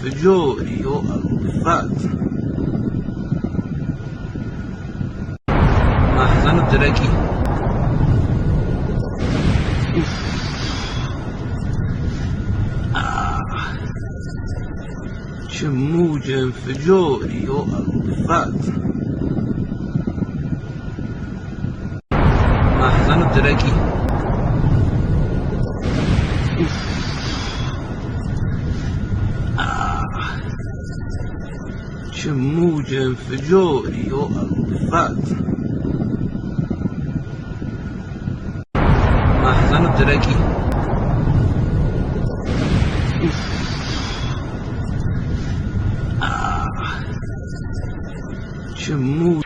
انفجاري وألفات. محزن الدركي. چه موج انفجاری وألفات. محزن الدركي. چه موج انفجاری وألفات. محزن الدركي. چه موج